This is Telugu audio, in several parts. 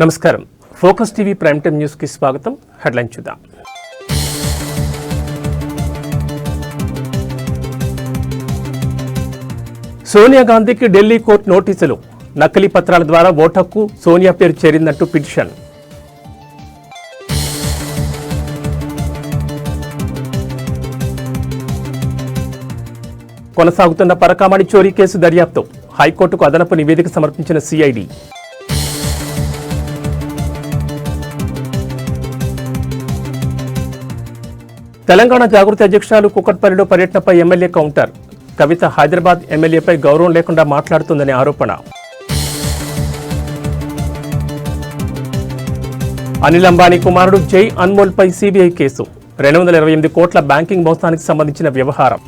నమస్కారం. Focus TV prime time news కి స్వాగతం. హెడ్లైన్ చూద్దాం. సోనియా గాంధీకి ఢిల్లీ కోర్టు నోటీసులు. నకిలీ పత్రాల ద్వారా ఓటు హక్కు సోనియా పేరు చేరిందంటూ పిటిషన్. కొనసాగుతున్న పరకామణి చోరీ కేసు దర్యాప్తు. హైకోర్టుకు అదనపు నివేదిక సమర్పించిన సిఐడి. తెలంగాణ జాగృతి అధ్యక్షురాలు కూకట్పల్లిలో పర్యటనపై ఎమ్మెల్యే కౌంటర్. కవిత హైదరాబాద్ ఎమ్మెల్యేపై గౌరవం లేకుండా మాట్లాడుతుందనే ఆరోపణ. అనిల్ అంబానీ కుమారుడు జై అన్మోల్పై సిబిఐ కేసు. 228 కోట్ల బ్యాంకింగ్ మోసానికి సంబంధించిన వ్యవహారం.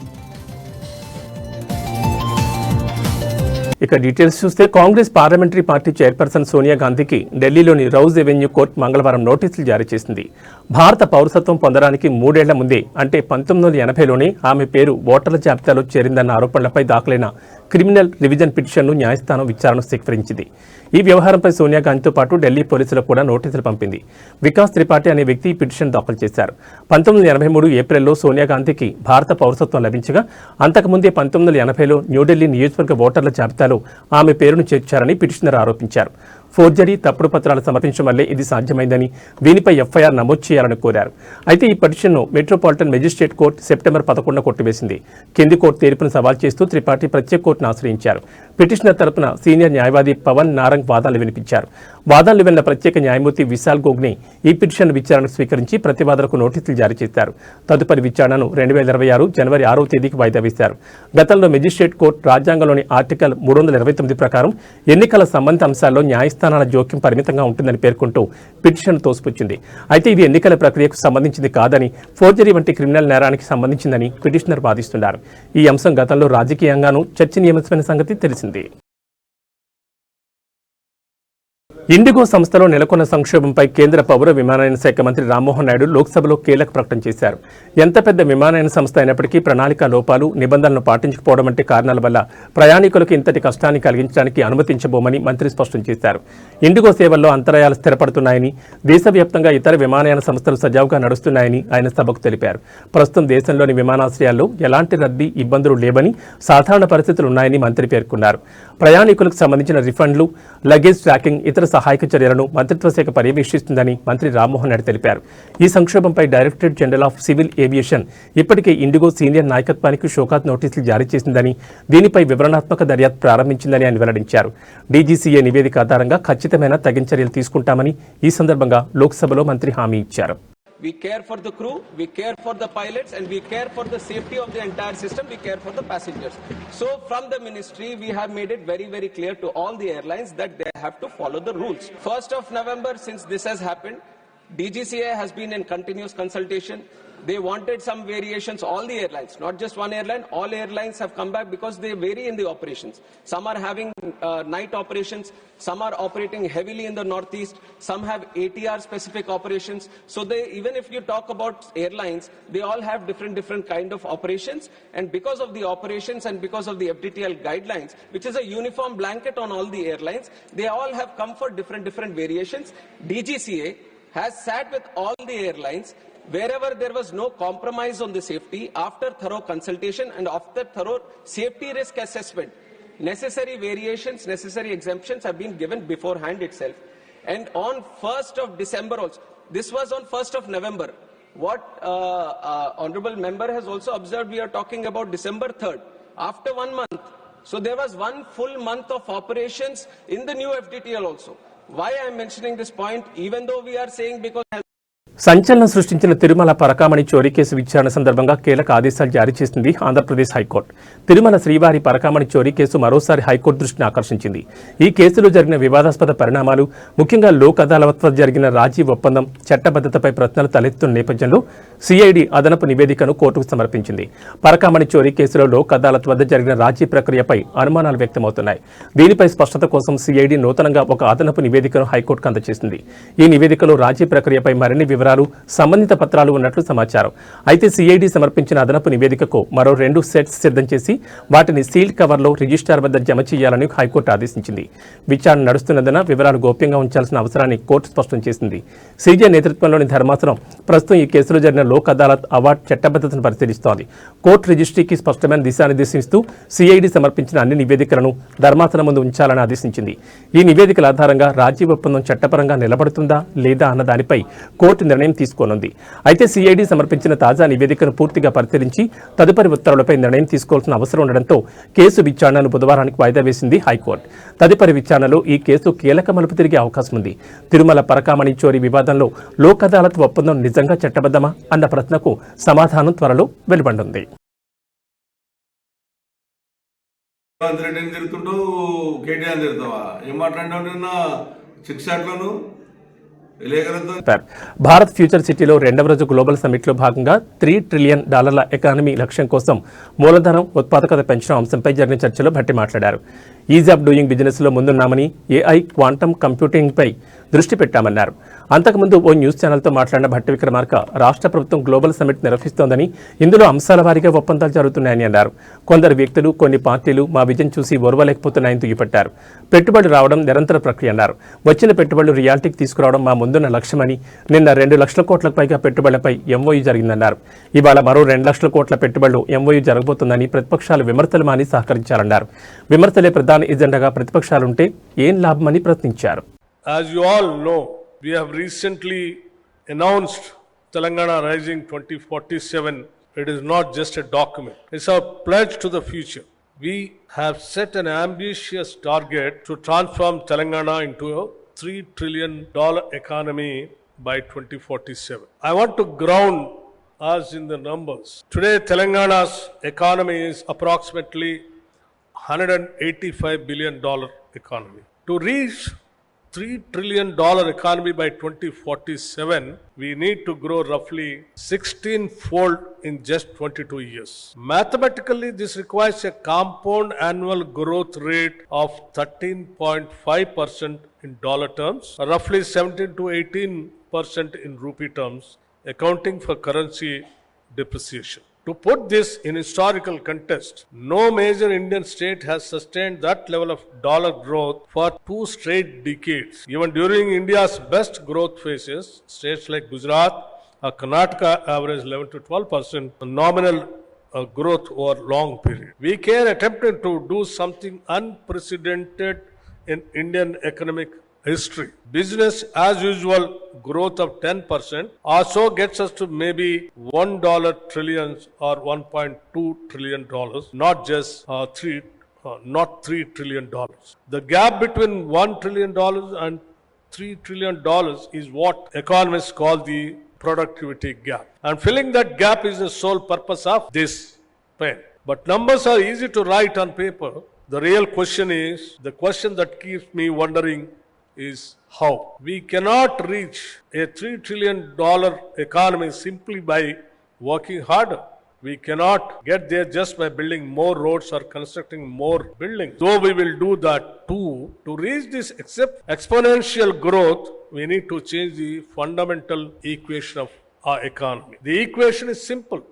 ఇక డీటెయిల్స్ చూస్తే Congress parliamentary party chairperson Sonia గాంధీకి ఢిల్లీలోని రౌజ్ ఎవెన్యూ కోర్టు మంగళవారం నోటీసులు జారీ చేసింది. భారత పౌరసత్వం పొందడానికి 3 ఏళ్ల ముందే అంటే 1980లోనే ఆమె పేరు ఓటర్ల జాబితాలో చేరిందన్న ఆరోపణలపై దాఖలైన క్రిమినల్ రివిజన్ పిటిషన్ను న్యాయస్థానం విచారణ స్వీకరించింది. ఈ వ్యవహారంపై సోనియా గాంధీతో పాటు ఢిల్లీ పోలీసులకు కూడా నోటీసులు పంపింది. వికాస్ త్రిపాఠి అనే వ్యక్తి ఈ పిటిషన్ దాఖలు చేశారు. 1983 ఏప్రిల్లో సోనియా గాంధీకి భారత పౌరసత్వం లభించగా అంతకుముందే 1980లో న్యూఢిల్లీ నియోజకవర్గ ఓటర్ల జాబితాలో ఆమె పేరును చేర్చారని పిటిషనర్ ఆరోపించారు. ఫోర్జరీ తప్పుడు పత్రాలు సమర్పించడం వల్లే ఇది సాధ్యమైందని దీనిపై ఎఫ్ఐఆర్ నమోదు చేయాలని కోరారు. అయితే ఈ పిటిషన్ను మెట్రోపాలిటన్ మెజిస్ట్రేట్ కోర్టు సెప్టెంబర్ 11 కొట్టివేసింది. కింది కోర్టు తీర్పును సవాల్ చేస్తూ త్రిపాఠి ప్రత్యేక కోర్టును ఆశ్రయించారు. పిటిషనర్ తరపున సీనియర్ న్యాయవాది పవన్ నారంగ్ వాదనలు వినిపించారు. వాదనలు విన్న ప్రత్యేక న్యాయమూర్తి విశాల్ గోగ్నే ఈ పిటిషన్ విచారణకు స్వీకరించి ప్రతివాదులకు నోటీసులు జారీ చేశారు. తదుపరి విచారణను 2026 జనవరి 6వ తేదీకి వాయిదా వేశారు. గతంలో మెజిస్ట్రేట్ కోర్టు రాజ్యాంగంలోని ఆర్టికల్ 329 ప్రకారం ఎన్నికల సంబంధిత అంశాల్లో న్యాయస్థానాల జోక్యం పరిమితంగా ఉంటుందని పేర్కొంటూ పిటిషన్ తోసిపుచ్చింది. అయితే ఇది ఎన్నికల ప్రక్రియకు సంబంధించింది కాదని, ఫోర్జరీ వంటి క్రిమినల్ నేరానికి సంబంధించిందని పిటిషనర్ వాదిస్తున్నారు. ఈ అంశం గతంలో రాజకీయంగానూ చర్చనీయాంశమైన సంగతి తెలిసింది. ఇండిగో సంస్థలో నెలకొన్న సంక్షోభంపై కేంద్ర పౌర విమానయాన శాఖ మంత్రి రామ్మోహన్ నాయుడు లోక్సభలో కీలక ప్రకటన చేశారు. ఎంత పెద్ద విమానయాన సంస్థ అయినప్పటికీ ప్రణాళిక లోపాలు, నిబంధనలను పాటించకపోవడం వంటి కారణాల వల్ల ప్రయాణికులకు ఇంతటి కష్టాన్ని కలిగించడానికి అనుమతించబోమని మంత్రి స్పష్టం చేశారు. ఇండిగో సేవల్లో అంతరాయాలు స్థిరపడుతున్నాయని, దేశవ్యాప్తంగా ఇతర విమానయాన సంస్థలు సజావుగా నడుస్తున్నాయని ఆయన సభకు తెలిపారు. ప్రస్తుతం దేశంలోని విమానాశ్రయాల్లో ఎలాంటి రద్దీ, ఇబ్బందులు లేవని, సాధారణ పరిస్థితులు ఉన్నాయని మంత్రి పేర్కొన్నారు. ప్రయాణికులకు సంబంధించిన రిఫండ్లు, లగేజ్ ట్రాకింగ్, ఇతర సహాయక చర్యలను మంత్రిత్వ శాఖ పర్యవేక్షిస్తుందని మంత్రి రామ్మోహన్ నాయుడు తెలిపారు. ఈ సంక్షోభంపై directorate general of civil aviation ఇప్పటికే ఇండిగో సీనియర్ నాయకత్వానికి షోకాత్ నోటీసులు జారీ చేసిందని, దీనిపై వివరణాత్మక దర్యాప్తు ప్రారంభించిందని ఆయన వెల్లడించారు. డీజీసీఏ నివేదిక ఆధారంగా ఖచ్చితమైన తగిన చర్యలు తీసుకుంటామని ఈ సందర్భంగా లోక్సభలో మంత్రి హామీ ఇచ్చారు. We care for the crew, we care for the pilots, and we care for the safety of the entire system, we care for the passengers. So from the ministry, we have made it very, very clear to all the airlines that they have to follow the rules. 1st of November, since this has happened, DGCA has been in continuous consultation. They wanted some variations, all the airlines, not just one airline, all airlines have come back because they vary in the operations. Some are having night operations, some are operating heavily in the northeast, some have ATR specific operations. So they, even if you talk about airlines, they all have different kind of operations, and because of the operations and because of the FDTL guidelines, which is a uniform blanket on all the airlines, they all have come for different variations. DGCA has sat with all the airlines wherever there was no compromise on the safety, after thorough consultation and after thorough safety risk assessment, necessary variations, necessary exemptions have been given beforehand itself. And on 1st of December also, this was on 1st of November. What honorable member has also observed, we are talking about December 3rd, after 1 month. So there was 1 full month of operations in the new FDTL also. Why I am mentioning this point, even though we are saying because సంచలనం సృష్టించిన తిరుమల పరకామణి చోరీ కేసు విచారణ సందర్భంగా కీలక ఆదేశాలు జారీ చేసింది ఆంధ్రప్రదేశ్ హైకోర్టు. తిరుమల శ్రీవారి పరకామణి చోరీ కేసు మరోసారి హైకోర్టు దృష్టిని ఆకర్షించింది. ఈ కేసులో జరిగిన వివాదాస్పద పరిణామాలు, ముఖ్యంగా లోక్ అదాలత్ వద్ద జరిగిన రాజీ ఒప్పందం, చట్టబద్ధతపై ప్రశ్నలు తలెత్తున్న నేపథ్యంలో సిఐడి అదనపు నివేదికను కోర్టుకు సమర్పించింది. పరకామణి చోరీ కేసులో లోక్ అదాలత్ వద్ద జరిగిన రాజీ ప్రక్రియపై అనుమానాలు వ్యక్తమవుతున్నాయి. దీనిపై స్పష్టత కోసం సిఐడి నూతనంగా ఒక అదనపు నివేదికను హైకోర్టుకు అందజేసింది. ఈ నివేదికలో రాజీ ప్రక్రియపై మరిన్ని వివరాలు వివరాలు, సంబంధిత పత్రాలు ఉన్నట్లు సమాచారం. అయితే సిఐడి సమర్పించిన అదనపు నివేదికకు మరో 2 సెట్స్ సిద్ధం చేసి వాటిని సీల్డ్ కవర్లో రిజిస్ట్రార్ వద్ద జమ చేయాలని హైకోర్టు ఆదేశించింది. విచారణ నడుస్తున్నందున వివరాలు గోప్యంగా ఉంచాల్సిన అవసరాన్ని కోర్టు స్పష్టం చేసింది. సీజే నేతృత్వంలోని ధర్మాసనం ప్రస్తుతం ఈ కేసులో జరిగిన లోక్ అదాలత్ అవార్డు చట్టబద్ధతను పరిశీలిస్తోంది. కోర్టు రిజిస్ట్రీకి స్పష్టమైన దిశానిర్దేశిస్తూ సిఐడి సమర్పించిన అన్ని నివేదికలను ధర్మాసనం ముందు ఉంచాలని ఆదేశించింది. ఈ నివేదికల ఆధారంగా రాజీ ఒప్పందం చట్టపరంగా నిలబడుతుందా లేదా అన్న దానిపై కోర్టు నిర్ణయం తీసుకోనుంది. అయితే సిఐడి సమర్పించిన తాజా నివేదికను పూర్తిగా పరిశీలించి తదుపరి ఉత్తర్వులపై నిర్ణయం తీసుకోవాల్సిన అవసరం ఉండడంతో కేసు విచారణను బుధవారానికి వాయిదా వేసింది హైకోర్టు. తదుపరి విచారణలో ఈ కేసు కీలక మలుపు తిరిగే అవకాశం ఉంది. తిరుమల పరకామణి చోరీ వివాదంలో లోక్ అదాలత్ ఒప్పందం నిజంగా చట్టబద్ధమా అన్న ప్రశ్నకు సమాధానం త్వరలో వెలువడనుంది. రేవంత్ రెడ్డిని తిరుగుతుంటావు, కేటీఆర్ తిరుగుతావా? ఏం మాట్లాడినావు నిన్న చిక్సాట్లను విలేకరులతో? భారత్ ఫ్యూచర్ సిటీలో 2వ రోజు గ్లోబల్ సమ్మిట్లో భాగంగా $3 ట్రిలియన్ ఎకానమీ లక్ష్యం కోసం మూలధనం, ఉత్పాదకత పెంచడం అంశంపై జరిగిన చర్చలో భట్టి మాట్లాడారు. ఈజ్ ఆఫ్ డూయింగ్ బిజినెస్ లో ముందున్నామని, ఏఐ, క్వాంటమ్ కంప్యూటింగ్ పై దృష్టి పెట్టామన్నారు. అంతకుముందు ఓ న్యూస్ ఛానల్తో మాట్లాడిన భట్టి విక్రమార్క రాష్ట్ర ప్రభుత్వం గ్లోబల్ సమ్మిట్ నిర్వహిస్తోందని, ఇందులో అంశాల వారీగా ఒప్పందాలు జరుగుతున్నాయని అన్నారు. కొందరు వ్యక్తులు, కొన్ని పార్టీలు మా విజన్ చూసి ఓర్వలేకపోతున్నాయని దుయ్యపట్టారు. పెట్టుబడులు రావడం నిరంతర ప్రక్రియ అన్నారు. వచ్చిన పెట్టుబడులు రియాలిటీకి తీసుకురావడం మా ముందున్న లక్ష్యమని, నిన్న 2 లక్షల కోట్లకు పైగా పెట్టుబడులపై ఎంఓయూ జరిగిందన్నారు. ఇవాళ మరో 2 లక్షల కోట్ల పెట్టుబడులు ఎంఓయూ జరగబోతుందని ప్రతిపక్షాలు విమర్శలు మాని సహకరించారన్నారు. విమర్శలే ప్రధాన ఎజెండాగా ప్రతిపక్షాలుంటే ఏం లాభమని ప్రశ్నించారు. As you all know, we have recently announced Telangana Rising 2047. It is not just a document. It's our pledge to the future. We have set an ambitious target to transform Telangana into a $3 trillion economy by 2047. I want to ground us in the numbers. Today, Telangana's economy is approximately $185 billion economy. To reach $3 trillion economy by 2047, we need to grow roughly 16-fold in just 22 years. Mathematically, this requires a compound annual growth rate of 13.5% in dollar terms, roughly 17 to 18% in rupee terms, accounting for currency depreciation. To put this in historical context, no major Indian state has sustained that level of dollar growth for 2 straight decades. Even during India's best growth phases, states like Gujarat or Karnataka average 11 to 12% nominal growth over long period. We care attempted to do something unprecedented in Indian economic history. Business as usual growth of 10% also gets us to maybe $1 trillion or $1.2 trillion, not just not $3 trillion. The gap between $1 trillion and $3 trillion is what economists call the productivity gap. And filling that gap is the sole purpose of this pen. But numbers are easy to write on paper. The real question is, the question that keeps me wondering is how. We cannot reach a $3 trillion economy simply by working harder. We cannot get there just by building more roads or constructing more buildings. Though we will do that too, to reach this exponential growth, we need to change the fundamental equation of our economy. The equation is simple.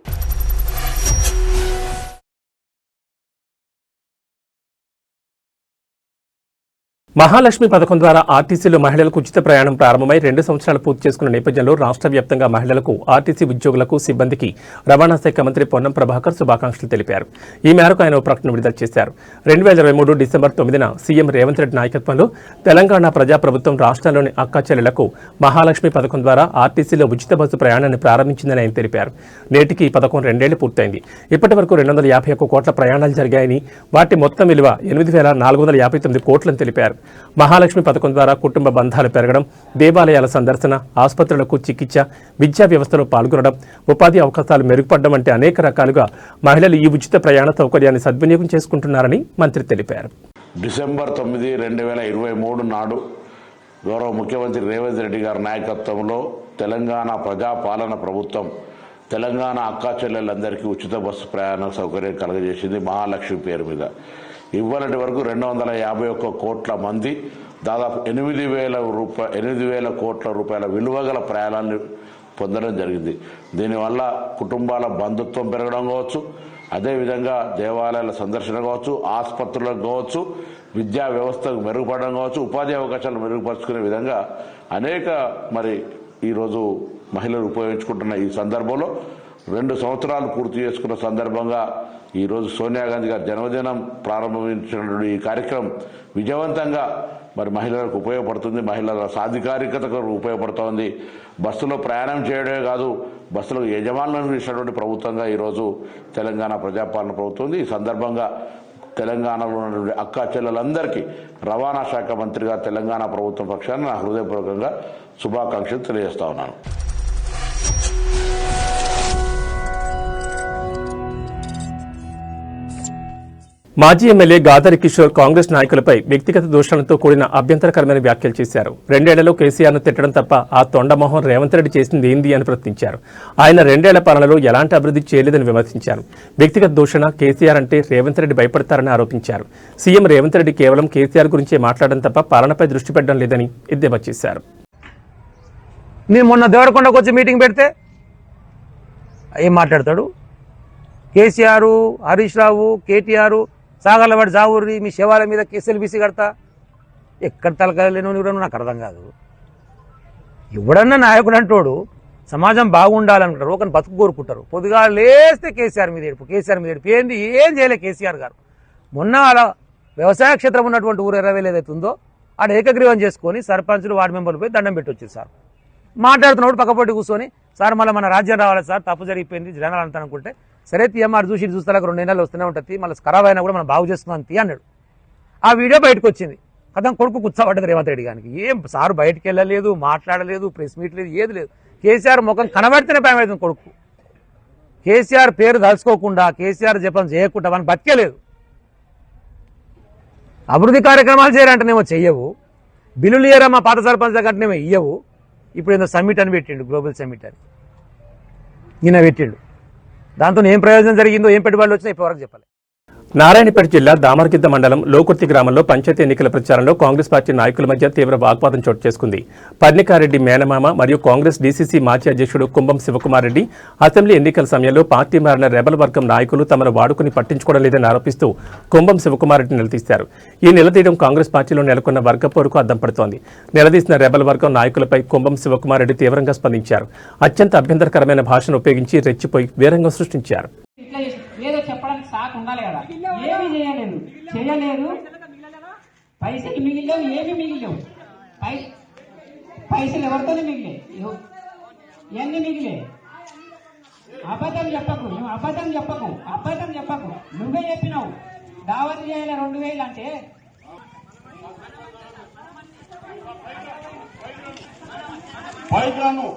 Mahalakshmi పథకం ద్వారా ఆర్టీసీలో మహిళలకు ఉచిత ప్రయాణం ప్రారంభమై 2 సంవత్సరాలు పూర్తి చేసుకున్న నేపథ్యంలో రాష్ట్ర వ్యాప్తంగా మహిళలకు, ఆర్టీసీ ఉద్యోగులకు, సిబ్బందికి రవాణా శాఖ మంత్రి పొన్నం ప్రభాకర్ శుభాకాంక్షలు తెలిపారు. ఈ మేరకు ఆయన ఓ ప్రకటన విడుదల చేశారు. 2023 డిసెంబర్ 9న సీఎం రేవంత్ రెడ్డి నాయకత్వంలో తెలంగాణ ప్రజాప్రభుత్వం రాష్ట్రంలోని అక్కాచెల్లెలకు మహాలక్ష్మి పథకం ద్వారా ఆర్టీసీలో ఉచిత బస్సు ప్రయాణాన్ని ప్రారంభించిందని ఆయన తెలిపారు. నేటికి ఈ పథకం 2 ఏళ్లు పూర్తయింది. ఇప్పటి వరకు 251 కోట్ల ప్రయాణాలు జరిగాయని, వాటి మొత్తం విలువ 8,459 కోట్లని తెలిపారు. మహాలక్ష్మి పథకం ద్వారా కుటుంబ బంధాలు పెరగడం, దేవాలయాల సందర్శన, ఆసుపత్రులకు చికిత్స, విద్యా వ్యవస్థలో పాల్గొనడం, ఉపాధి అవకాశాలు మెరుగుపడడం వంటి అనేక రకాలుగా మహిళలు ఈ ఉచిత ప్రయాణ సౌకర్యాన్ని సద్వినియోగం చేసుకుంటున్నారని మంత్రి తెలిపారు. డిసెంబర్ 9, 2023 నాడు గౌరవ ముఖ్యమంత్రి రేవంత్ రెడ్డి గారి నాయకత్వంలో తెలంగాణ ప్రజాపాలన ప్రభుత్వం తెలంగాణ అక్కా చెల్లెలందరికీ ఉచిత బస్సు ప్రయాణ సౌకర్యం కలుగజేసింది మహాలక్ష్మి పేరు మీద. ఇవాళటి వరకు 251 కోట్ల మంది దాదాపు 8,000 కోట్ల రూపాయల విలువ గల ప్రయాణాన్ని పొందడం జరిగింది. దీనివల్ల కుటుంబాల బంధుత్వం పెరగడం కావచ్చు, అదేవిధంగా దేవాలయాల సందర్శన కావచ్చు, ఆసుపత్రులకు కావచ్చు, విద్యా వ్యవస్థకు మెరుగుపడడం కావచ్చు, ఉపాధి అవకాశాలు మెరుగుపరుచుకునే విధంగా అనేక ఈరోజు మహిళలు ఉపయోగించుకుంటున్న ఈ సందర్భంలో 2 సంవత్సరాలు పూర్తి చేసుకున్న సందర్భంగా ఈరోజు సోనియా గాంధీ గారి జన్మదినం ప్రారంభించినటువంటి ఈ కార్యక్రమం విజయవంతంగా మహిళలకు ఉపయోగపడుతుంది, మహిళల సాధికారికతకు ఉపయోగపడుతోంది. బస్సులో ప్రయాణం చేయడమే కాదు, బస్సులకు యజమానులను ఇచ్చినటువంటి ప్రభుత్వంగా ఈరోజు తెలంగాణ ప్రజాపాలన ప్రభుత్వం ఉంది. ఈ సందర్భంగా తెలంగాణలో ఉన్నటువంటి అక్కా చెల్లెలందరికీ రవాణా శాఖ మంత్రిగా తెలంగాణ ప్రభుత్వం పక్షాన నా హృదయపూర్వకంగా శుభాకాంక్షలు తెలియజేస్తా ఉన్నాను. మాజీ ఎమ్మెల్యే గాదరి కిషోర్ కాంగ్రెస్ నాయకులపై వ్యక్తిగత దూషణలతో కూడిన అభ్యంతరకరమైన వ్యాఖ్యలు చేశారు. 2 ఏళ్లలో కేసీఆర్ను తిట్టడం తప్ప ఆ తొండమోహన్ రేవంత్ రెడ్డి చేసింది ఏంది అని ప్రశ్నించారు. ఆయన 2 ఏళ్ల పాలనలో ఎలాంటి అభివృద్ధి చేయలేదని విమర్శించారు. వ్యక్తిగత దూషణ, కేసీఆర్ అంటే రేవంత్ రెడ్డి భయపడతారని ఆరోపించారు. సీఎం రేవంత్ రెడ్డి కేవలం కేసీఆర్ గురించే మాట్లాడడం తప్ప పాలనపై దృష్టి పెట్టడం లేదని ఎద్దేవా చేశారు. నేను మొన్న దేవరకొండకు వచ్చి మీటింగ్ పెడితే ఏం మాట్లాడతాడు? కేసీఆర్, హరీష్ రావు, కేటీఆర్ సాగర్లవాడి జావూరి మీ శవాల మీద కేసీఎల్బీసీ కడతా, ఎక్కడ తలకాయలేను నాకు అర్థం కాదు. ఎవడన్నా నాయకుడు అంటోడు సమాజం బాగుండాలనుకుంటారు, ఒకరిని బతుకు కోరుకుంటారు. పొద్దుగా లేస్తే కేసీఆర్ మీద ఏడుపు, కేసీఆర్ మీద ఏడుపు. ఏంది ఏం చేయలే కేసీఆర్ గారు. మొన్న అలా వ్యవసాయ క్షేత్రం ఉన్నటువంటి ఊరు 20,000 ఏదైతే ఉందో ఆడ ఏకగ్రీవం చేసుకొని సర్పంచులు, వార్డు మెంబర్లు పోయి దండం పెట్టి వచ్చారు. సార్ మాట్లాడుతున్నప్పుడు పక్కపొట్టి కూర్చొని సార్ మళ్ళీ మన రాజ్యం రావాలి సార్, తప్పు జరిగిపోయింది జనాలు అంతా అనుకుంటే, సరే తీయమ్మారు చూస్తాక 2 నెలలు వస్తూనే ఉంటుంది, మళ్ళీ ఖరాబ్ అయినా కూడా మనం బాగు చేసుకున్నాం తీ అన్నాడు. ఆ వీడియో బయటకు వచ్చింది. కథం కొడుకు కూర్చోబడ్డది రేవంత్ రెడ్డి గారికి. ఏం సారు బయటకు వెళ్ళలేదు, మాట్లాడలేదు, ప్రెస్ మీట్ లేదు, ఏది లేదు. కేసీఆర్ ముఖం కనబడితేనే భయం అవుతుంది కొడుకు. కేసీఆర్ పేరు దలుచుకోకుండా, కేసీఆర్ జపం చేయకుండా మనం బతికేలేదు. అభివృద్ధి కార్యక్రమాలు చేయాలంటేనేమో చెయ్యవు, బిల్లులు ఇయ్యరా మా పాత సర్పంచ్ కంటేనేమో ఇయ్యవు. ఇప్పుడు ఏదో సమ్మిట్ అని పెట్టిండు, గ్లోబల్ సమ్మిట్ అని ఈయన పెట్టిండు. దాంతో ఏం ప్రయోజనం జరిగిందో, ఏం పెట్టుబడులు వచ్చినా ఇప్పటివరకు చెప్పాలి. నారాయణపేట జిల్లా దామరగిద్ద మండలం లోకుర్తి గ్రామంలో పంచాయతీ ఎన్నికల ప్రచారంలో కాంగ్రెస్ పార్టీ నాయకుల మధ్య తీవ్ర వాగ్వాదం చోటు చేసుకుంది. పర్ణికారెడ్డి మేనమామ మరియు కాంగ్రెస్ డీసీసీ మాజీ అధ్యక్షుడు కుంభం శివకుమార్ రెడ్డి అసెంబ్లీ ఎన్నికల సమయంలో పార్టీ మారిన రెబల్ వర్గం నాయకులు తమను వాడుకుని పట్టించుకోవడం లేదని ఆరోపిస్తూ కుంభం శివకుమార్ రెడ్డి నిలదీశారు. ఈ నిలదీయడం కాంగ్రెస్ పార్టీలో నెలకొన్న వర్గ పోరుకు అద్దం పడుతోంది. నిలదీసిన రెబల్ వర్గం నాయకులపై కుంభం శివకుమార్ రెడ్డి తీవ్రంగా స్పందించారు. అత్యంత అభ్యంతరకరమైన భాషను ఉపయోగించి రెచ్చిపోయి వీరంగం సృష్టించారు. ఏదో చెప్పడానికి సాకు ఉండాలి కదా. ఏమి చేయలేదు, పైసలు మిగిలేవు, ఏమి మిగిలేవు, పైసలు ఎవరితోనే మిగిలే, ఎన్ని మిగిలే. అబద్ధం చెప్పకు, అబద్ధం చెప్పకు. నువ్వే చెప్పినావు దావత్ చేయాలి 2,000 అంటే. పైగాను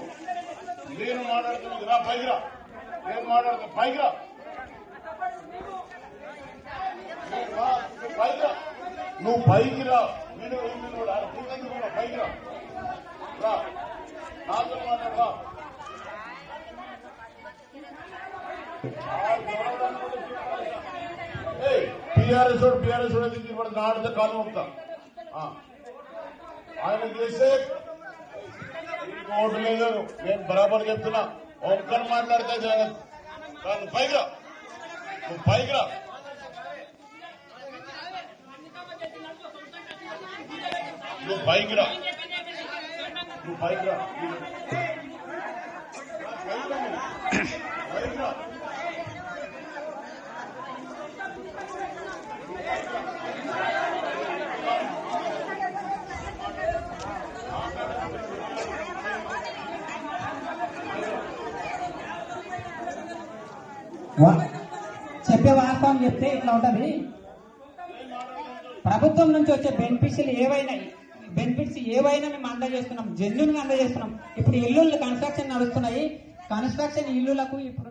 నేను మాట్లాడుతున్నా, పైగా నేను మాట్లాడుతున్నా, పైగా నువ్వు పైకి రా, పైకి రా, నాతో మాట్లాడరా. టీఆర్ఎస్ అయితే నాడితే కాలు ఉంటా. ఆయన చేసే ఓటు లేదు, నేను బరాబర్ చెప్తున్నా. ఒక్కరు మాట్లాడితే జరగదు. కాదు పైగా నువ్వు పైకి రా. నువ్వు పైకి రా. చెప్పే వాస్తవం చెప్తే ఇట్లా ఉంటది. ప్రభుత్వం నుంచి వచ్చే బెనిఫిట్స్ ఏవైనా మేము అందజేస్తున్నాం, జెన్యూన్ గా అందజేస్తున్నాం. ఇప్పుడు ఇల్లులు కన్స్ట్రక్షన్ నడుస్తున్నాయి. కన్స్ట్రక్షన్ ఇల్లులకు ఇప్పుడు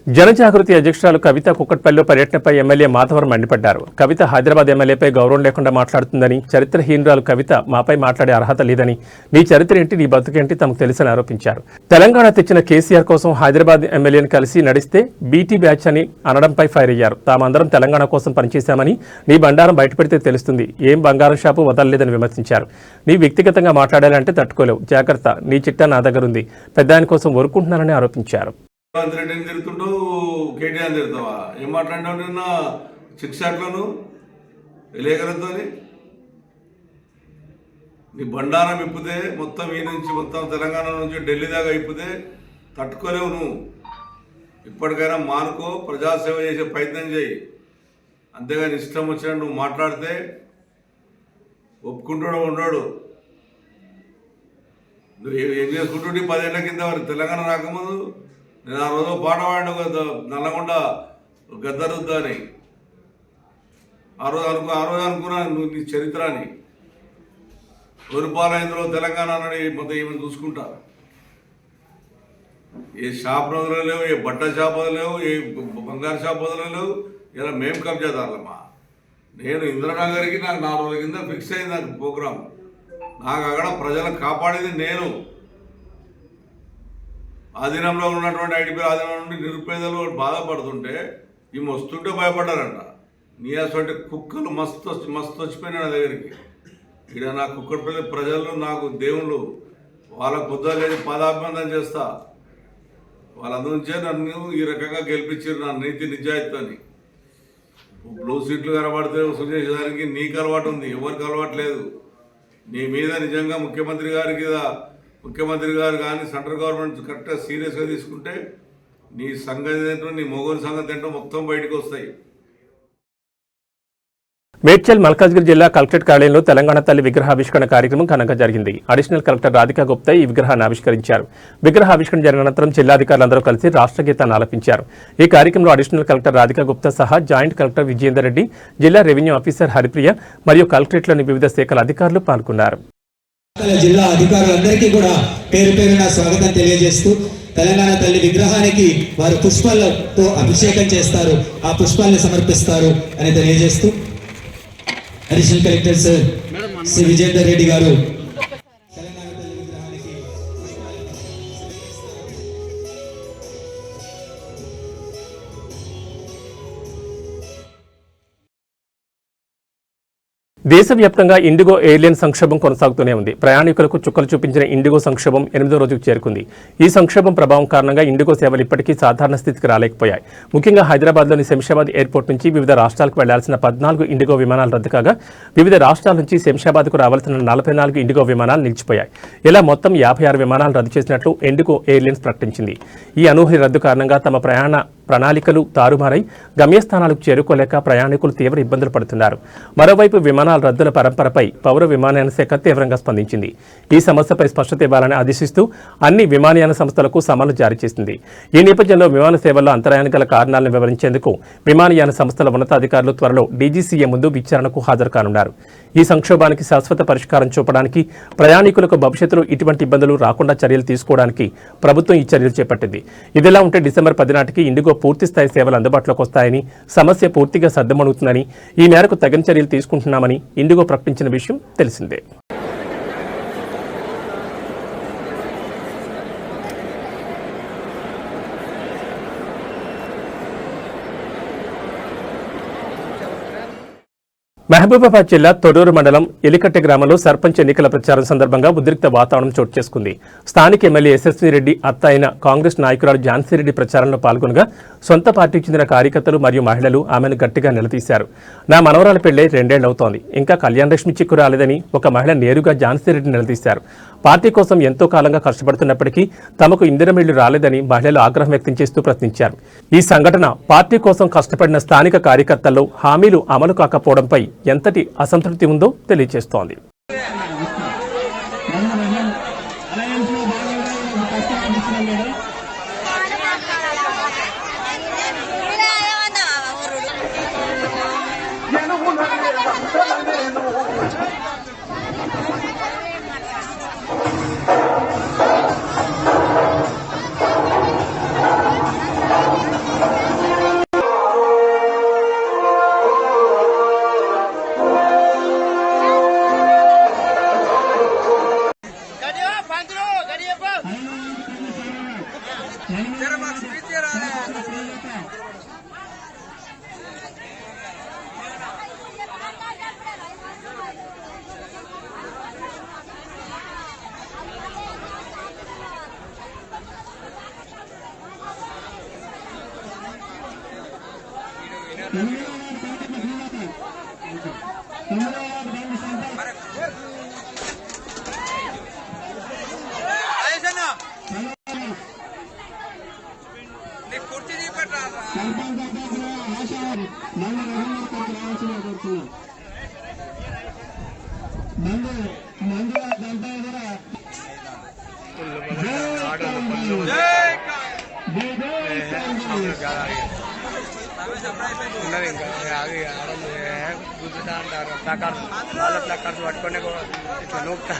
జనజాగృతి అధ్యక్షురాలు కవిత కుక్కట్పల్లిలో పర్యటనపై ఎమ్మెల్యే మాధవరం మండిపడ్డారు. కవిత హైదరాబాద్ ఎమ్మెల్యేపై గౌరవం లేకుండా మాట్లాడుతుందని, చరిత్రహీనురాలు కవిత మాపై మాట్లాడే అర్హత లేదని, నీ చరిత్ర ఏంటి, నీ బతుకేంటి తమకు తెలుసని ఆరోపించారు. తెలంగాణ తెచ్చిన కేసీఆర్ కోసం హైదరాబాద్ ఎమ్మెల్యేని కలిసి నడిస్తే బీటీ బ్యాచ్ అని అనడంపై ఫైర్ అయ్యారు. తామందరం తెలంగాణ కోసం పనిచేశామని, నీ బండారం బయటపెడితే తెలుస్తుంది, ఏం బంగారం షాపు వదలలేదని విమర్శించారు. నీ వ్యక్తిగతంగా మాట్లాడాలంటే తట్టుకోలేవు, జాగ్రత్త, నీ చిట్టా నా దగ్గరుంది, పెద్ద ఆయన కోసం ఊరుకుంటున్నారని ఆరోపించారు. రేవంత్ రెడ్డిని తిరుగుతుంటావు, కేటీఆర్ తిరుగుతావా? ఏం మాట్లాడినావు నిన్న సిక్స్ షాట్లను విలేకరులతో? నీ బండారం ఇప్పితే మొత్తం ఈ నుంచి మొత్తం తెలంగాణ నుంచి ఢిల్లీ దాకా ఇప్పితే తట్టుకోలేవు నువ్వు. ఇప్పటికైనా మానుకో, ప్రజాసేవ చేసే ప్రయత్నం చేయి. అంతేగాని ఇష్టం వచ్చినట్టు నువ్వు మాట్లాడితే ఒప్పుకుంటాడో ఉన్నాడు. నువ్వు ఏం చేసుకుంటుంటే 10 ఏళ్ల కింద తెలంగాణ రాకముందు నేను ఆ రోజు పాట పాడిన నల్లగొండ గద్దరుద్దా అని. ఆ రోజు అనుకున్నాను నువ్వు నీ చరిత్ర అని. పరిపాలనలో తెలంగాణ అని మొత్తం ఏమైనా చూసుకుంటా. ఏ షాప్ రోజులు లేవు, ఏ బట్ట షాప్ లేవు, ఏ బంగారు షాప్ లేవు. ఇలా మేము కబ్జాదారులమ్మా. నేను ఇందిరానగర్కి నాకు 4 రోజుల కింద ఫిక్స్ అయింది నాకు ప్రోగ్రాం. నాకు అక్కడ ప్రజలను కాపాడేది నేను. ఆధీనంలో ఉన్నటువంటి ఐడిపి ఆధీనంలో నుండి నిరుపేదలు బాధపడుతుంటే ఈ వస్తుంటే భయపడ్డారంట. నీ అసలు కుక్కలు మస్తు వచ్చిపోయినా నా దగ్గరికి. ఇక్కడ నా కుక్కడపల్లి ప్రజలు నాకు దేవుళ్ళు, వాళ్ళకు బుద్ధ లేదు, పాదాభివందనం చేస్తా. వాళ్ళందరించే నన్ను ఈ రకంగా గెలిపించారు, నా నీతి నిజాయితీని. బ్లూ సీట్లు కనబడితే వసూలు చేసేదానికి నీకు అలవాటు ఉంది, ఎవరికి అలవాటు లేదు. నీ మీద నిజంగా ముఖ్యమంత్రి గారు కానీ సెంట్రల్ గవర్నమెంట్ కరెక్ట్గా సీరియస్గా తీసుకుంటే నీ సంగతి ఏంటో, నీ మొగోని సంగతి ఏంటో మొత్తం బయటకు వస్తాయి. మేడ్చల్ మల్కాజ్గిరి జిల్లా కలెక్టరేట్ కార్యాలయంలో తెలంగాణ తల్లి విగ్రహావిష్కరణ కార్యక్రమం ఘనంగా జరిగింది. అడిషనల్ కలెక్టర్ రాధికా గుప్తా ఈ విగ్రహాన్ని ఆవిష్కరించారు. విగ్రహావిష్కరణ జరిగిన అనంతరం జిల్లాధికారులందరూ కలిసి రాష్ట్ర గీతాన్ని ఆలపించారు. ఈ కార్యక్రమంలో అడిషనల్ కలెక్టర్ రాధికా గుప్తా సహా జాయింట్ కలెక్టర్ విజయేందర్ రెడ్డి, జిల్లా రెవెన్యూ ఆఫీసర్ హరిప్రియ మరియు కలెక్టరేట్లోని వివిధ శాఖల అధికారులు పాల్గొన్నారు. జిల్లా అధికారులందరికీ కూడా పేరు పేరున స్వాగతం తెలియజేస్తూ, తెలంగాణ తల్లి విగ్రహానికి వారు పుష్పాలతో అభిషేకం చేస్తారు, ఆ పుష్పాలను సమర్పిస్తారు అని తెలియజేస్తూ additional collector sir Shri Vijayender Reddy గారు తెలంగాణ తల్లి విగ్రహానికి దేశవ్యాప్తంగా ఇండిగో ఎయిర్లైన్ సంక్షోభం కొనసాగుతూనే ఉంది. ప్రయాణికులకు చుక్కలు చూపించిన ఇండిగో సంక్షోభం 8వ రోజుకు చేరుకుంది. ఈ సంక్షోభం ప్రభావం కారణంగా ఇండిగో సేవలు ఇప్పటికీ సాధారణ స్థితికి రాలేకపోయాయి. ముఖ్యంగా హైదరాబాద్లోని శంషాబాద్ ఎయిర్పోర్ట్ నుంచి వివిధ రాష్ట్రాలకు వెళ్లాల్సిన 14 ఇండిగో విమానాలు రద్దు కాగా, వివిధ రాష్ట్రాల నుంచి శంషాబాద్కు రావాల్సిన 44 ఇండిగో విమానాలు నిలిచిపోయాయి. ఇలా మొత్తం 56 విమానాలు రద్దు చేసినట్లు ఇండిగో ఎయిర్లైన్స్ ప్రకటించింది. ఈ అనూహ్య రద్దు కారణంగా తమ ప్రయాణ ప్రణాళికలు తారుమారై గమ్యస్థానాలకు చేరుకోలేక ప్రయాణికులు తీవ్ర ఇబ్బందులు పడుతున్నారు. మరోవైపు విమానాల రద్దుల పరంపరపై పౌర విమానయాన శాఖ తీవ్రంగా స్పందించింది. ఈ సమస్యపై స్పష్టత ఇవ్వాలని ఆదేశిస్తూ అన్ని విమానయాన సంస్థలకు సమన్లు జారీ చేసింది. ఈ నేపథ్యంలో విమాన సేవల్లో అంతరాయానికి గల కారణాలను వివరించేందుకు విమానయాన సంస్థల ఉన్నతాధికారులు త్వరలో డీజీసీఏ ముందు విచారణకు హాజరు కానున్నారు. ఈ సంక్షోభానికి శాశ్వత పరిష్కారం చూపడానికి, ప్రయాణికులకు భవిష్యత్తులో ఇటువంటి ఇబ్బందులు రాకుండా చర్యలు తీసుకోవడానికి ప్రభుత్వం ఈ చర్యలు చేపట్టింది. ఇదిలా ఉంటే డిసెంబర్ 10 నాటికి ఇండిగో పూర్తిస్థాయి సేవలు అందుబాటులోకి వస్తాయని, సమస్య పూర్తిగా సర్దుమణుగుతుందని, ఈ మేరకు తగిన చర్యలు తీసుకుంటున్నామని ఇండిగో ప్రకటించిన విషయం తెలిసిందే. మహబూబాబాద్ జిల్లా తొడూరు మండలం ఎలికట్టె గ్రామంలో సర్పంచ్ ఎన్నికల ప్రచారం సందర్భంగా ఉద్రిక్త వాతావరణం చోటు చేసుకుంది. స్థానిక ఎమ్మెల్యే ఎస్ఎస్వీ రెడ్డి అత్త అయిన కాంగ్రెస్ నాయకురాలు ఝాన్సీరెడ్డి ప్రచారంలో పాల్గొనగా సొంత పార్టీకి చెందిన కార్యకర్తలు మరియు మహిళలు ఆమెను గట్టిగా నిలదీశారు. నా మనవరాల పెళ్లై 2 ఏళ్లవుతోంది, ఇంకా కళ్యాణలక్ష్మి చిక్కు రాలేదని ఒక మహిళ నేరుగా ఝాన్సీరెడ్డి నిలదీశారు. పార్టీ కోసం ఎంతో కాలంగా కష్టపడుతున్నప్పటికీ తమకు ఇందిరమిళ్లు రాలేదని మహిళలు ఆగ్రహం వ్యక్తం చేస్తూ ప్రశ్నించారు. ఈ సంఘటన పార్టీ కోసం కష్టపడిన స్థానిక కార్యకర్తల్లో హామీలు అమలు కాకపోవడంపై ఎంతటి అసంతృప్తి ఉందో తెలియజేస్తోంది. పట్టుకునే ఇట్లా నూపుతా.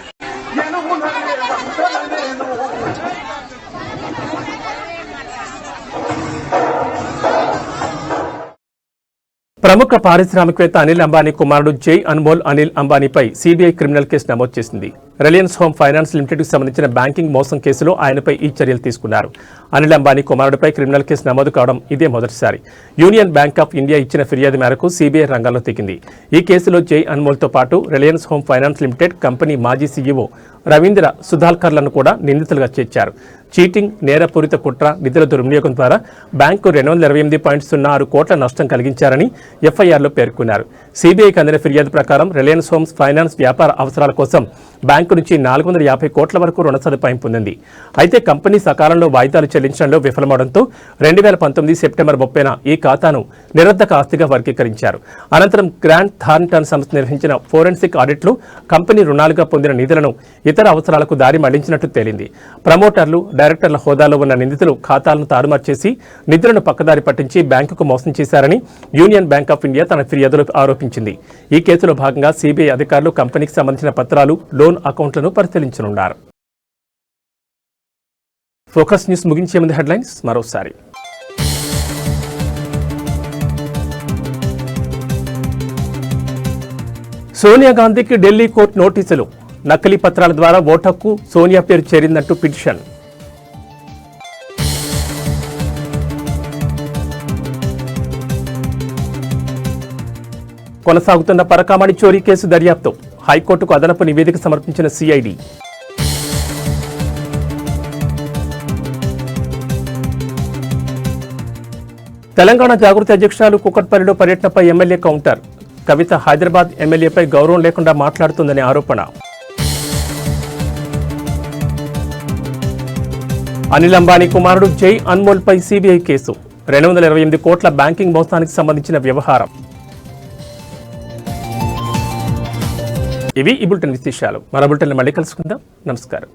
ప్రముఖ పారిశ్రామికవేత్త అనిల్ అంబానీ కుమారుడు జై అన్మోల్ అనిల్ అంబానీపై సీబీఐ క్రిమినల్ కేసు నమోదు చేసింది. రిలయన్స్ హోమ్ ఫైనాన్స్ లిమిటెడ్కు సంబంధించిన బ్యాంకింగ్ మోసం కేసులో ఆయనపై ఈ చర్యలు తీసుకున్నారు. అనిల్ అంబానీ కుమారుడిపై క్రిమినల్ కేసు నమోదు కావడం ఇదే మొదటిసారి. యూనియన్ బ్యాంక్ ఆఫ్ ఇండియా ఇచ్చిన ఫిర్యాదు మేరకు సీబీఐ రంగంలో దిగింది. ఈ కేసులో జై అన్మోల్తో పాటు Reliance home finance limited company మాజీ సీఈఓ రవీంద్ర సుధాల్కర్లను కూడా నిందితులుగా చేర్చారు. చీటింగ్, నేరపూరిత కుట్ర, నిధుల దుర్వినియోగం ద్వారా బ్యాంకు 228.06 కోట్ల నష్టం కలిగించారని ఎఫ్ఐఆర్లో పేర్కొన్నారు. సీబీఐకి అందిన ఫిర్యాదు ప్రకారం రిలయన్స్ హోమ్స్ ఫైనాన్స్ వ్యాపార అవసరాల కోసం బ్యాంకు నుంచి 450 కోట్ల వరకు రుణ సదుపాయం పొందింది. అయితే కంపెనీ సకాలంలో వాయిదాలు చెల్లించడంలో విఫలమవడంతో 2019 సెప్టెంబర్ 30న ఈ ఖాతాను నిరర్ధక ఆస్తిగా వర్గీకరించారు. అనంతరం గ్రాంట్ థార్న్టన్ సంస్థ నిర్వహించిన ఫోరెన్సిక్ ఆడిట్లో కంపెనీ రుణాలుగా పొందిన నిధులను ఇతర అవసరాలకు దారి మళ్లించినట్టు తేలింది. ప్రమోటర్లు, డైరెక్టర్ల హోదాలో ఉన్న నిందితులు ఖాతాలను తారుమారు చేసి నిధులను పక్కదారి పట్టించి బ్యాంకుకు మోసం చేశారని యూనియన్ బ్యాంక్ ఆఫ్ ఇండియా తన ఫిర్యాదులో ఆరోపించింది. ఈ కేసులో భాగంగా సీబీఐ అధికారులు కంపెనీకి సంబంధించిన పత్రాలు, లోన్ అకౌంట్లను పరిశీలించనున్నారు. ఫోకస్ న్యూస్ ముగించే ముందు హెడ్లైన్స్ మరోసారి. సోనియా గాంధీకి ఢిల్లీ కోర్టు నోటీసులు. నకిలీ పత్రాల ద్వారా ఓటు హక్కు సోనియా పేరు చేరిందంటూ పిటిషన్. కొనసాగుతున్న పరకామణి చోరీ కేసు దర్యాప్తు. హైకోర్టుకు అదనపు నివేదిక సమర్పించిన సిఐడి. తెలంగాణ జాగృతి అధ్యక్షురాలు కూకట్పల్లిలో పర్యటనపై ఎమ్మెల్యే కౌంటర్. కవిత హైదరాబాద్ ఎమ్మెల్యేపై గౌరవం లేకుండా మాట్లాడుతుందనే ఆరోపణ. అనిల్ అంబానీ కుమారుడు జై అన్మోల్పై సీబీఐ కేసు. 228 కోట్ల బ్యాంకింగ్ మోసానికి సంబంధించిన వ్యవహారం. ఇవి ఈ బులెటిన్ విశేషాలు. మరో బులెటిన్లో మళ్ళీ కలుసుకుందాం. నమస్కారం.